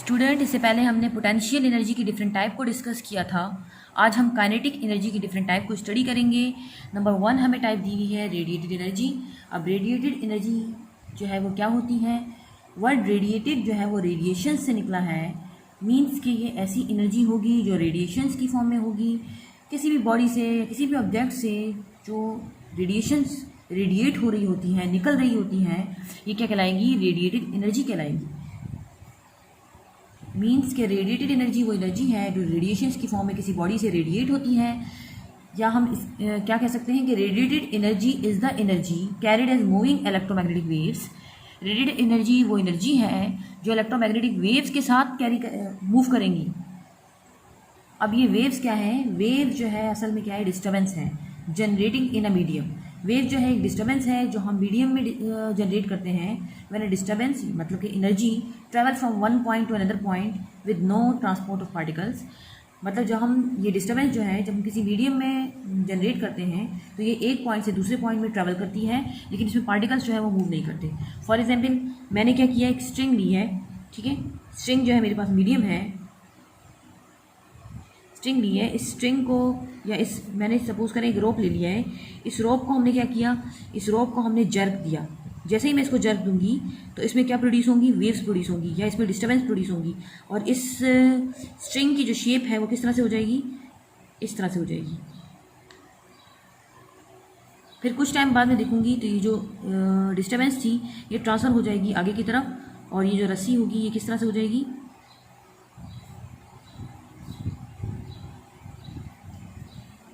Student, इससे पहले हमने पोटेंशियल एनर्जी की डिफरेंट टाइप को डिस्कस किया था। आज हम काइनेटिक एनर्जी की डिफरेंट टाइप को स्टडी करेंगे। नंबर 1 हमें टाइप दी हुई है रेडिएटेड एनर्जी। अब रेडिएटेड एनर्जी जो है वो क्या होती है? वर्ड रेडिएटेड जो है वो रेडिएशन से निकला है, मीन्स कि ये ऐसी एनर्जी होगी जो रेडिएशंस की फॉर्म में होगी। किसी भी बॉडी से या किसी भी ऑब्जेक्ट से जो रेडिएशंस रेडिएट हो रही होती हैं, निकल रही होती हैं, ये क्या कहलाएंगी? रेडिएटेड एनर्जी कहलाएंगी। मीन्स के रेडिएटेड एनर्जी वो एनर्जी है जो रेडिएशंस की फॉर्म में किसी बॉडी से रेडिएट होती है। या हम क्या कह सकते हैं कि radiated energy is the energy carried as moving electromagnetic waves. Radiated energy वो एनर्जी है जो इलेक्ट्रोमैग्नेटिक वेव्स के साथ मूव करेंगी। अब ये वेव्स क्या है? वेव जो है असल में क्या है? डिस्टर्बेंस है generating in a medium. Wave जो है एक डिस्टर्बेंस है जो हम मीडियम में जनरेट करते हैं। व्हेन अ डिस्टर्बेंस मतलब कि energy travel from one point to another point with no transport of particles. मतलब जब हम ये डिस्टर्बेंस जो है जब हम किसी मीडियम में जनरेट करते हैं तो ये एक पॉइंट से दूसरे पॉइंट में ट्रैवल करती है, लेकिन इसमें पार्टिकल्स जो है वो मूव नहीं करते। फॉर एग्जाम्पल मैंने क्या किया, एक स्ट्रिंग ली है, ठीक है। स्ट्रिंग जो है मेरे पास मीडियम है, स्ट्रिंग ली है। इस स्ट्रिंग को या इस मैंने सपोज करें एक रोप ले लिया है। इस रोप को हमने क्या किया? इस रोप को हमने जर्क दिया। जैसे ही मैं इसको जर्क दूंगी तो इसमें क्या प्रोड्यूस होंगी? वेव्स प्रोड्यूस होंगी या इसमें डिस्टर्बेंस प्रोड्यूस होंगी। और इस स्ट्रिंग की जो शेप है वो किस तरह से हो जाएगी? इस तरह से हो जाएगी। फिर कुछ टाइम बाद में देखूंगी तो ये जो डिस्टर्बेंस थी ये ट्रांसफ़र हो जाएगी आगे की तरफ, और ये जो रस्सी होगी ये किस तरह से हो जाएगी?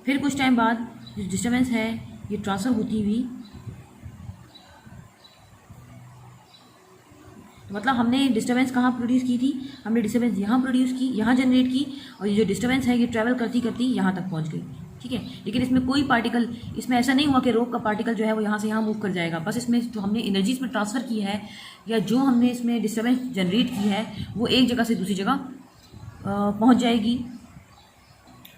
फिर कुछ टाइम बाद जो डिस्टर्बेंस है ये ट्रांसफ़र होती हुई, मतलब हमने डिस्टर्बेंस कहाँ प्रोड्यूस की थी? हमने डिस्टर्बेंस यहाँ प्रोड्यूस की, यहाँ जनरेट की, और ये जो डिस्टर्बेंस है ये ट्रैवल करती करती यहाँ तक पहुँच गई, ठीक है। लेकिन इसमें कोई पार्टिकल, इसमें ऐसा नहीं हुआ कि रोप का पार्टिकल जो है वो यहाँ से यहाँ मूव कर जाएगा। बस इसमें जो हमने एनर्जी इसमें ट्रांसफ़र की है या जो हमने इसमें डिस्टर्बेंस जनरेट की है वो एक जगह से दूसरी जगह पहुँच जाएगी।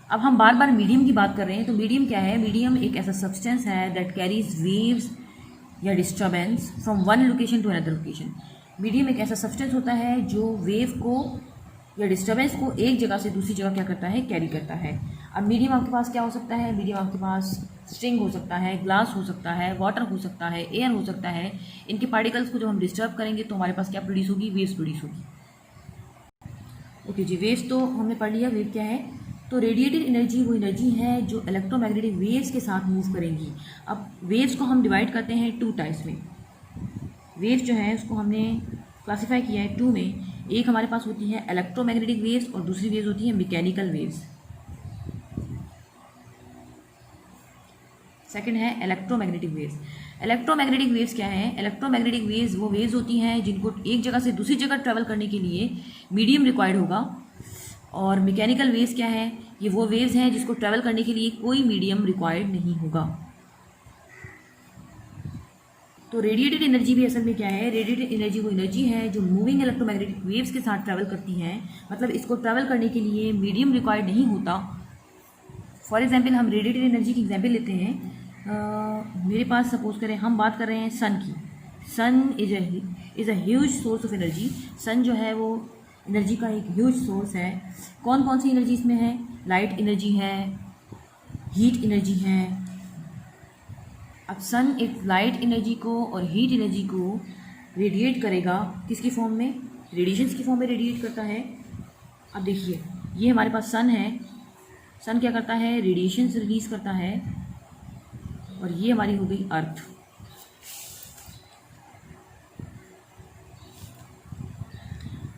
अब हम बार बार मीडियम की बात कर रहे हैं, तो मीडियम क्या है? मीडियम एक ऐसा सब्सटेंस है दैट कैरीज वेव्स या disturbance from one location to another location. Medium एक ऐसा सब्सटेंस होता है जो वेव को या डिस्टर्बेंस को एक जगह से दूसरी जगह क्या करता है? कैरी करता है। अब मीडियम आपके पास क्या हो सकता है? मीडियम आपके पास स्ट्रिंग हो सकता है, ग्लास हो सकता है, वाटर हो सकता है, एयर हो सकता है। इनके पार्टिकल्स को जब हम डिस्टर्ब करेंगे तो हमारे पास क्या प्रोड्यूस होगी? वेव्स प्रोड्यूस होगी। ओके जी, वेव्स तो हमने पढ़ लिया। वेव क्या है? तो रेडिएटेड एनर्जी वो एनर्जी है जो इलेक्ट्रोमैग्नेटिक वेव्स के साथ मूव करेंगी। अब वेव्स को हम डिवाइड करते हैं 2 टाइप्स में। वेव्स जो है उसको हमने क्लासीफाई किया है 2 में। एक हमारे पास होती है इलेक्ट्रोमैग्नेटिक वेव्स और दूसरी वेव्स होती है मैकेनिकल वेव्स। सेकंड है इलेक्ट्रोमैग्नेटिक वेव्स। इलेक्ट्रोमैग्नेटिक वेव्स क्या है? इलेक्ट्रोमैग्नेटिक वेव्स वो वेव्स होती हैं जिनको एक जगह से दूसरी जगह ट्रैवल करने के लिए मीडियम रिक्वायर्ड होगा। और मैकेनिकल वेव्स क्या है? ये वो वेव्स हैं जिसको ट्रैवल करने के लिए कोई मीडियम रिक्वायर्ड नहीं होगा। तो रेडिएटेड एनर्जी भी असल में क्या है? रेडिएटेड एनर्जी वो एनर्जी है जो मूविंग इलेक्ट्रोमैग्नेटिक वेव्स के साथ ट्रैवल करती हैं। मतलब इसको ट्रैवल करने के लिए मीडियम रिक्वायर्ड नहीं होता। फॉर एग्जांपल हम रेडिएटेड एनर्जी की एग्जांपल लेते हैं। मेरे पास सपोज करें हम बात कर रहे हैं सन की। Sun is a huge source of energy. Sun जो है वो एनर्जी का एक ह्यूज सोर्स है। कौन कौन सी एनर्जी इसमें है? लाइट एनर्जी है, हीट एनर्जी है। अब सन एक लाइट एनर्जी को और हीट एनर्जी को रेडिएट करेगा, किसकी फॉर्म में? रेडिएशंस की फॉर्म में रेडिएट करता है। अब देखिए ये हमारे पास सन है। सन क्या करता है? रेडिएशंस रिलीज करता है। और ये हमारी हो गई अर्थ।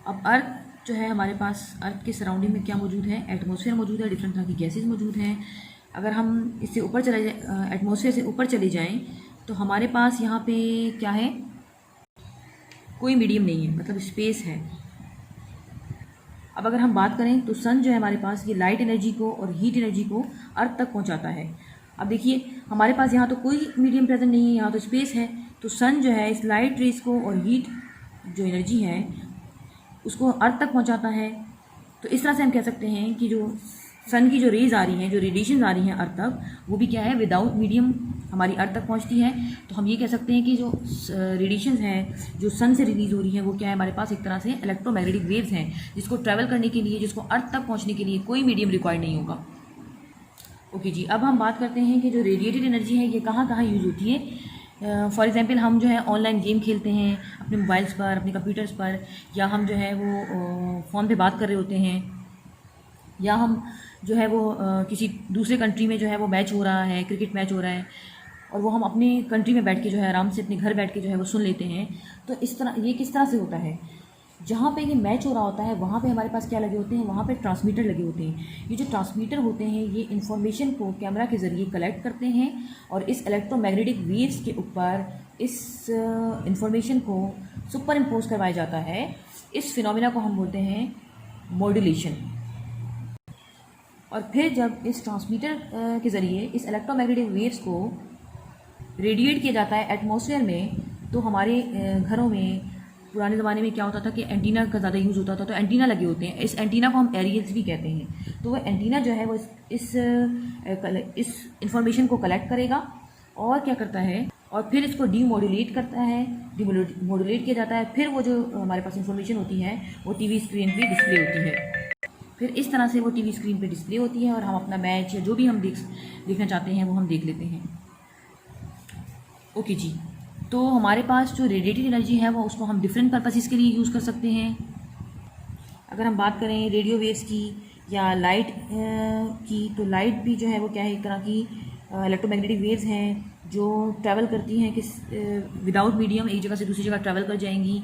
अब अर्थ जो है हमारे पास, अर्थ के सराउंडिंग में क्या मौजूद है? एटमॉस्फेयर मौजूद है, डिफरेंट तरह की गैसेज मौजूद हैं। अगर हम इससे ऊपर चले जाए, एटमॉस्फेयर से ऊपर चले जाएं, तो हमारे पास यहाँ पे क्या है? कोई मीडियम नहीं है, मतलब स्पेस है। अब अगर हम बात करें तो सन जो है हमारे पास ये लाइट एनर्जी को और हीट एनर्जी को अर्थ तक पहुँचाता है। अब देखिए हमारे पास यहाँ तो कोई मीडियम प्रेजेंट नहीं है, यहाँ तो स्पेस है। तो सन जो है इस लाइट रेस को और हीट जो एनर्जी है उसको अर्थ तक पहुँचाता है। तो इस तरह से हम कह सकते हैं कि जो सन की जो रेज आ रही हैं, जो रेडिएशन आ रही हैं अर्थ तक, वो भी क्या है? विदाउट मीडियम हमारी अर्थ तक पहुंचती है। तो हम ये कह सकते हैं कि जो रेडिएशंस हैं जो सन से रिलीज़ हो रही हैं वो क्या है, हमारे पास एक तरह से इलेक्ट्रोमैग्नेटिक वेव्स हैं, जिसको ट्रैवल करने के लिए, जिसको अर्थ तक पहुंचने के लिए कोई मीडियम रिक्वायर्ड नहीं होगा। ओके जी, अब हम बात करते हैं कि जो रेडिएटेड एनर्जी है ये कहाँ कहाँ यूज़ होती है। फॉर एग्जांपल हम जो है ऑनलाइन गेम खेलते हैं अपने मोबाइल्स पर, अपने कंप्यूटर्स पर, या हम जो है वो फ़ोन पे बात कर रहे होते हैं, या हम जो है वो किसी दूसरे कंट्री में जो है वो मैच हो रहा है, क्रिकेट मैच हो रहा है, और वो हम अपनी कंट्री में बैठ के जो है आराम से अपने घर बैठ के जो है वो सुन लेते हैं। तो इस तरह ये किस तरह से होता है, जहाँ पे ये मैच हो रहा होता है वहाँ पे हमारे पास क्या लगे होते हैं, वहाँ पे ट्रांसमीटर लगे होते हैं। ये जो ट्रांसमीटर होते हैं ये इन्फॉर्मेशन को कैमरा के ज़रिए कलेक्ट करते हैं और इस इलेक्ट्रोमैग्नेटिक वेव्स के ऊपर इस इन्फॉर्मेशन को सुपर इम्पोज करवाया जाता है। इस फिनोमिना को हम बोलते हैं मॉड्यूलेशन। और फिर जब इस ट्रांसमीटर के ज़रिए इस इलेक्ट्रोमैग्नेटिक वेव्स को रेडिएट किया जाता है एटमॉस्फेयर में, तो हमारे घरों में पुराने ज़माने में क्या होता था कि एंटीना का ज़्यादा यूज़ होता था, तो एंटीना लगे होते हैं। इस एंटीना को हम एरियल्स भी कहते हैं। तो वह एंटीना जो है वो इस इंफॉर्मेशन को कलेक्ट करेगा और क्या करता है, और फिर इसको डीमोडुलेट करता है, डीमोडुलेट किया जाता है। फिर वो जो हमारे पास इंफॉर्मेशन होती है वो टीवी स्क्रीन पे डिस्प्ले होती है। फिर इस तरह से वो टीवी स्क्रीन पे डिस्प्ले होती है और हम अपना मैच या जो भी हम देखना चाहते हैं वो हम देख लेते हैं। ओके जी, तो हमारे पास जो रेडिएटेड एनर्जी है वो उसको हम डिफरेंट पर्पसेस के लिए यूज़ कर सकते हैं। अगर हम बात करें रेडियो वेव्स की या लाइट की, तो लाइट भी जो है वो क्या है, एक तरह की इलेक्ट्रोमैग्नेटिक वेव्स हैं जो ट्रैवल करती हैं किस विदाउट मीडियम, एक जगह से दूसरी जगह ट्रैवल कर जाएंगी।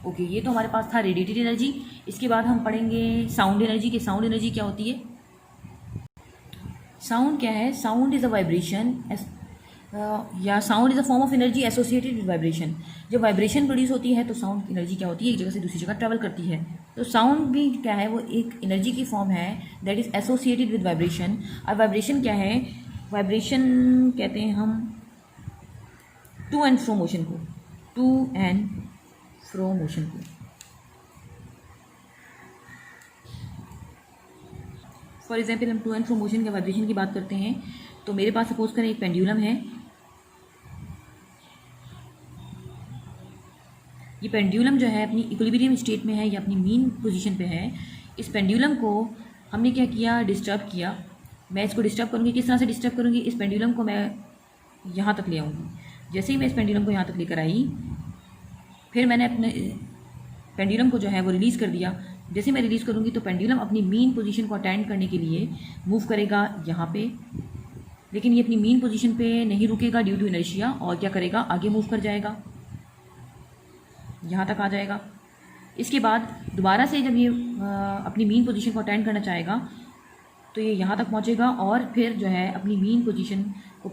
ओके, ये तो हमारे पास था रेडिएटेड एनर्जी। इसके बाद हम पढ़ेंगे साउंड एनर्जी कि साउंड एनर्जी क्या होती है। साउंड क्या है, साउंड इज़ अ वाइब्रेशन या sound is a form of energy associated with vibration. जब वाइब्रेशन प्रोड्यूस होती है तो साउंड एनर्जी क्या होती है, एक जगह से दूसरी जगह ट्रैवल करती है। तो साउंड भी क्या है, वो एक एनर्जी की फॉर्म है that is associated with vibration. और वाइब्रेशन क्या है, वाइब्रेशन कहते हैं हम टू एंड फ्रो मोशन को, टू एंड फ्रो मोशन को। फॉर एग्जाम्पल हम टू एंड फ्रो मोशन के वाइब्रेशन की बात करते हैं। तो मेरे पास सपोज करें एक पेंडुलम है। ये पेंडुलम जो है अपनी इक्विलिब्रियम स्टेट में है या अपनी मीन पोजीशन पे है। इस पेंडुलम को हमने क्या किया, डिस्टर्ब किया। मैं इसको डिस्टर्ब करूँगी, किस तरह से डिस्टर्ब करूँगी, इस पेंडुलम को मैं यहाँ तक ले आऊँगी। जैसे ही मैं इस पेंडुलम को यहाँ तक लेकर आई, फिर मैंने अपने पेंडुलम को जो है वो रिलीज़ कर दिया। जैसे मैं रिलीज़ करूँगी तो पेंडुलम अपनी मीन पोजीशन को अटेंड करने के लिए मूव करेगा यहाँ पे, लेकिन ये अपनी मीन पोजीशन पे नहीं रुकेगा ड्यू टू इनर्शिया, और क्या करेगा, आगे मूव कर जाएगा, यहाँ तक आ जाएगा। इसके बाद दोबारा से जब ये अपनी मीन पोजीशन को अटेंड करना चाहेगा तो ये यहाँ तक पहुँचेगा और फिर जो है अपनी मीन पोजीशन को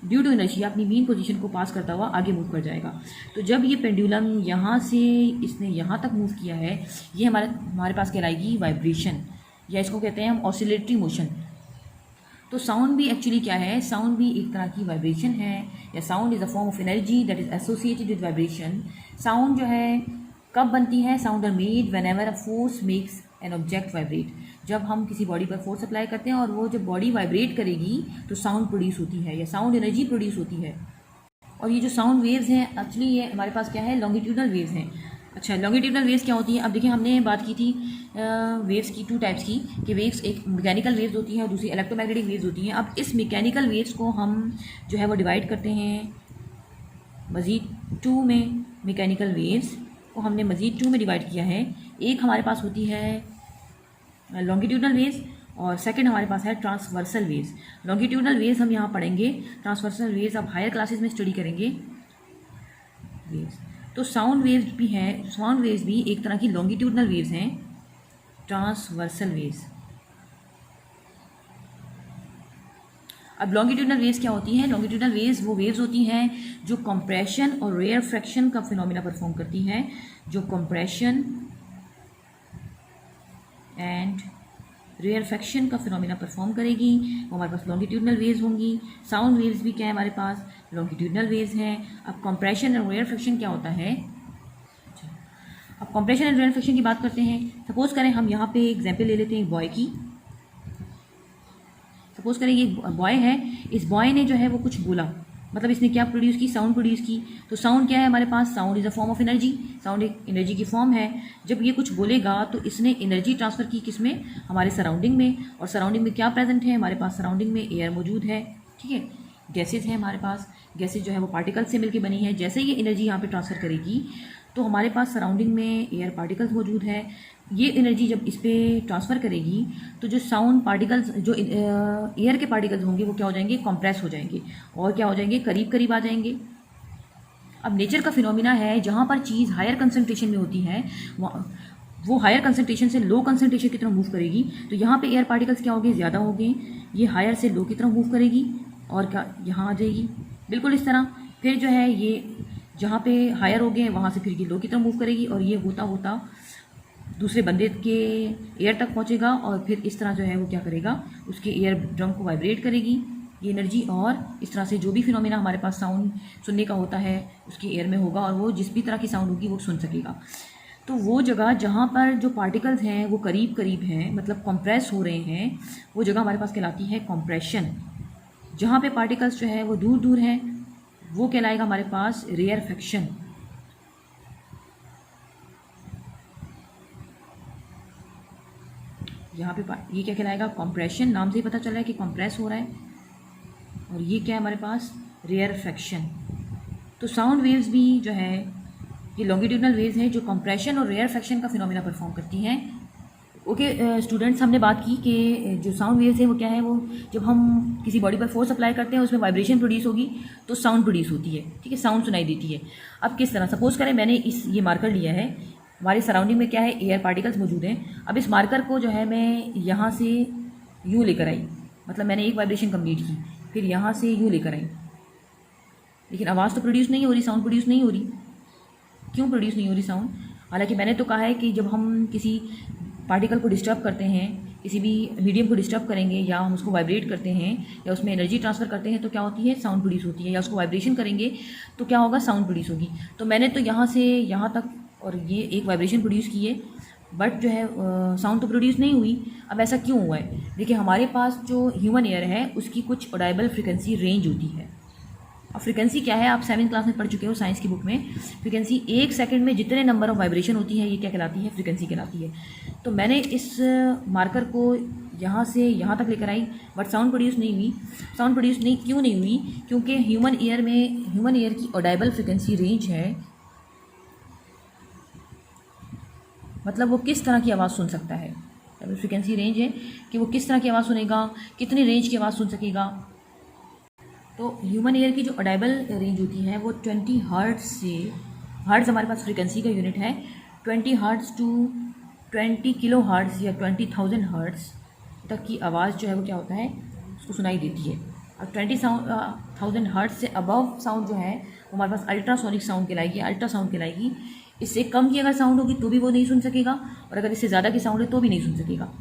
ड्यू टू इनर्शिया अपनी मीन पोजीशन को पास करता हुआ आगे मूव कर जाएगा। तो जब ये पेंडुलम यहाँ से इसने यहाँ तक मूव किया है, ये हमारे पास कहलाएगी वाइब्रेशन, या इसको कहते हैं हम ऑसिलेटरी मोशन। तो साउंड भी एक्चुअली क्या है, साउंड भी एक तरह की वाइब्रेशन है, या sound is a form of energy that is associated with vibration. Sound जो है कब बनती है, sound are made whenever a force makes an object vibrate. जब हम किसी बॉडी पर फोर्स अप्लाई करते हैं और वो जब बॉडी वाइब्रेट करेगी तो साउंड प्रोड्यूस होती है या साउंड एनर्जी प्रोड्यूस होती है। और ये जो साउंड वेव्स हैं एक्चुअली ये हमारे पास क्या है, लॉन्गिट्यूडनल वेव्स हैं। अच्छा, लॉन्गिट्यूडनल वेव्स क्या होती हैं, अब देखिए हमने बात की थी वेव्स की टू टाइप्स की, कि वेव्स एक मैकेनिकल वेव्स होती हैं और दूसरी इलेक्ट्रोमैग्नेटिक वेव्स होती हैं। अब इस मैकेनिकल वेव्स को हम जो है वो डिवाइड करते हैं मज़ीद टू में। मैकेनिकल वेव्स को हमने मज़ीद टू में डिवाइड किया है। एक हमारे पास होती है लॉन्गिट्यूडनल वेव्स और सेकंड हमारे पास है ट्रांसवर्सल वेव्स। लॉन्गिट्यूडनल वेव्स हम यहाँ पढ़ेंगे, ट्रांसवर्सल वेव्स आप हायर क्लासेस में स्टडी करेंगे वेव्स। तो साउंड वेव्स भी हैं, साउंड वेव्स भी एक तरह की लॉन्गिट्यूडनल वेव्स हैं, ट्रांसवर्सल वेव्स। अब लॉन्गिट्यूडनल वेव्स क्या होती हैं, लॉन्गिट्यूडनल वेव्स वो वेव्स होती हैं जो कंप्रेशन और रेयरफैक्शन का फिनोमिना परफॉर्म करती हैं। जो कंप्रेशन एंड रेयरफैक्शन का फिनोमिना परफॉर्म करेगी वो हमारे पास लॉन्गिट्यूडनल वेव्स होंगी। साउंड वेव्स भी क्या है हमारे पास, लॉन्गिट्यूडनल वेव्स हैं। अब कंप्रेशन एंड रेयरफैक्शन क्या होता है, अब कंप्रेशन एंड रेयरफैक्शन की बात करते हैं। सपोज करें हम यहाँ पे एग्जाम्पल ले लेते हैं बॉय की। सपोज करें ये बॉय है, इस बॉय ने जो है वो कुछ बोला, मतलब इसने क्या प्रोड्यूस की, साउंड प्रोड्यूस की। तो साउंड क्या है हमारे पास, sound is a form of energy, sound एक एनर्जी की फॉर्म है। जब ये कुछ बोलेगा तो इसने एनर्जी ट्रांसफ़र की किसमें, हमारे सराउंडिंग में। और सराउंडिंग में क्या प्रेजेंट है हमारे पास, सराउंडिंग में एयर मौजूद है, ठीक है, गैसेज है हमारे पास, गैसेज जो है वो पार्टिकल्स से मिलकर बनी है। जैसे ये एनर्जी यहाँ पे ट्रांसफ़र करेगी तो हमारे पास सराउंडिंग में एयर पार्टिकल्स मौजूद है। ये एनर्जी जब इस पर ट्रांसफ़र करेगी तो जो साउंड पार्टिकल्स, जो एयर के पार्टिकल्स होंगे वो क्या हो जाएंगे, कंप्रेस हो जाएंगे और क्या हो जाएंगे, करीब करीब आ जाएंगे। अब नेचर का फिनोमिना है जहाँ पर चीज़ हायर कंसनट्रेशन में होती है वो हायर कंसनट्रेशन से लो कंसनट्रेशन की तरफ मूव करेगी। तो यहाँ पे एयर पार्टिकल्स क्या होंगे, ज़्यादा होंगे, ये हायर से लो की तरफ मूव करेगी और क्या यहाँ आ जाएगी, बिल्कुल इस तरह। फिर जो है ये जहाँ पे हायर हो गए वहाँ से फिर ये लो की तरफ मूव करेगी और ये होता होता दूसरे बंदे के एयर तक पहुँचेगा और फिर इस तरह जो है वो क्या करेगा, उसके एयर ड्रम को वाइब्रेट करेगी ये एनर्जी। और इस तरह से जो भी फिनोमिना हमारे पास साउंड सुनने का होता है उसके एयर में होगा और वो जिस भी तरह की साउंड होगी वो सुन सकेगा। तो वो जगह जहाँ पर जो पार्टिकल्स हैं वो करीब करीब हैं, मतलब कंप्रेस हो रहे हैं, वो जगह हमारे पास कहलाती है कंप्रेशन। जहाँ पे पार्टिकल्स जो है वो दूर दूर हैं वो कहलाएगा हमारे पास रेयरफेक्शन। यहाँ पे ये क्या कहलाएगा, कंप्रेशन। नाम से ही पता चल रहा है कि कंप्रेस हो रहा है। और ये क्या है हमारे पास, रेयरफेक्शन। तो साउंड वेव्स भी जो है ये लॉन्गिट्यूडनल वेव्स हैं जो कंप्रेशन और रेयरफेक्शन का फिनोमेना परफॉर्म करती हैं। ओके स्टूडेंट्स, हमने बात की कि जो साउंड वेव्स है वो क्या है, वो जब हम किसी बॉडी पर फोर्स अप्लाई करते हैं उसमें वाइब्रेशन प्रोड्यूस होगी तो साउंड प्रोड्यूस होती है, ठीक है, साउंड सुनाई देती है। अब किस तरह, सपोज करें मैंने ये मार्कर लिया है, हमारी सराउंडिंग में क्या है, एयर पार्टिकल्स मौजूद हैं। अब इस मार्कर को जो है मैं यहाँ से यूँ लेकर आई, मतलब मैंने एक वाइब्रेशन कंप्लीट की, फिर यहाँ से यूँ लेकर आई, लेकिन आवाज़ तो प्रोड्यूस नहीं हो रही, साउंड प्रोड्यूस नहीं हो रही। क्यों प्रोड्यूस नहीं हो रही साउंड? हालांकि मैंने तो कहा है कि जब हम किसी पार्टिकल को डिस्टर्ब करते हैं, किसी भी मीडियम को डिस्टर्ब करेंगे या हम उसको वाइब्रेट करते हैं या उसमें एनर्जी ट्रांसफ़र करते हैं तो क्या होती है, साउंड प्रोड्यूस होती है। या उसको वाइब्रेशन करेंगे तो क्या होगा, साउंड प्रोड्यूस होगी। तो मैंने तो यहाँ से यहाँ तक और ये एक वाइब्रेशन प्रोड्यूस की है, बट जो है साउंड तो प्रोड्यूस नहीं हुई। अब ऐसा क्यों हुआ है? देखिए, हमारे पास जो ह्यूमन एयर है उसकी कुछ ऑडाइबल फ्रिक्वेंसी रेंज होती है। अब फ्रिक्वेंसी क्या है, आप 7th क्लास में पढ़ चुके हो साइंस की बुक में। फ्रिक्वेंसी 1 सेकंड में जितने नंबर ऑफ वाइब्रेशन होती है ये क्या कहलाती है, फ्रिक्वेंसी कहलाती है। तो मैंने इस मार्कर को यहाँ से यहाँ तक लेकर आई, बट साउंड प्रोड्यूस नहीं हुई। साउंड प्रोड्यूस नहीं क्यों नहीं हुई? क्योंकि ह्यूमन एयर की ऑडाइबल फ्रिक्वेंसी रेंज है, मतलब वो किस तरह की आवाज़ सुन सकता है। फ्रिक्वेंसी रेंज है कि वो किस तरह की आवाज़ सुनेगा, कितनी रेंज की आवाज़ सुन सकेगा। तो ह्यूमन एयर की जो ऑडाइबल रेंज होती है वो 20 हर्ट्ज से, हर्ट्ज हमारे पास फ्रिक्वेंसी का यूनिट है, 20 हर्ट्ज टू 20 किलो हर्ट्ज या 20,000 हर्ट्ज तक की आवाज़ जो है वो क्या होता है, उसको सुनाई देती है। अब 20,000 हर्ट्ज से अबव साउंड जो है वो हमारे पास अल्ट्रासोनिक साउंड कहलाएगी, अल्ट्रासाउंड कहलाएगी। इससे कम की अगर साउंड होगी तो भी वो नहीं सुन सकेगा और अगर इससे ज़्यादा की साउंड है तो भी नहीं सुन सकेगा।